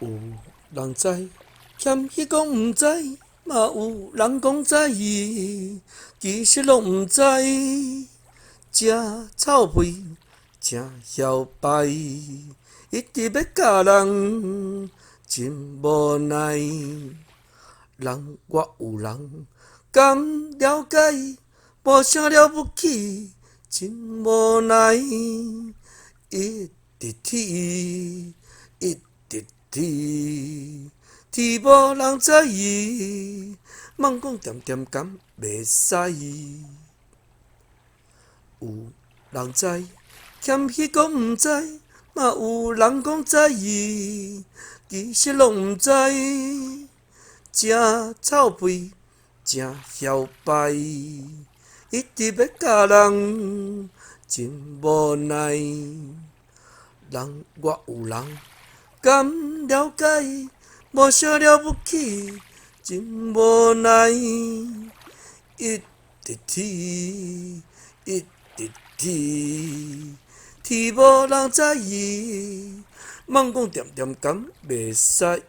有人知，欠伊讲毋知，嘛有人讲知，其实拢毋知。食臭屁，真嚣摆，一直要教人，真无奈。人我有人敢了解，无啥了不起，真无奈。一直天，一直天，天无人知，莫讲点点敢袂使。有人知，欠伊讲毋知，嘛有人讲知，其实拢毋知。真臭屁，真嚣摆，一直要教人，真无奈。人我有人敢了解，无啥了不起，真无奈。一直天，一直天，天无人知，莫讲点点敢袂使。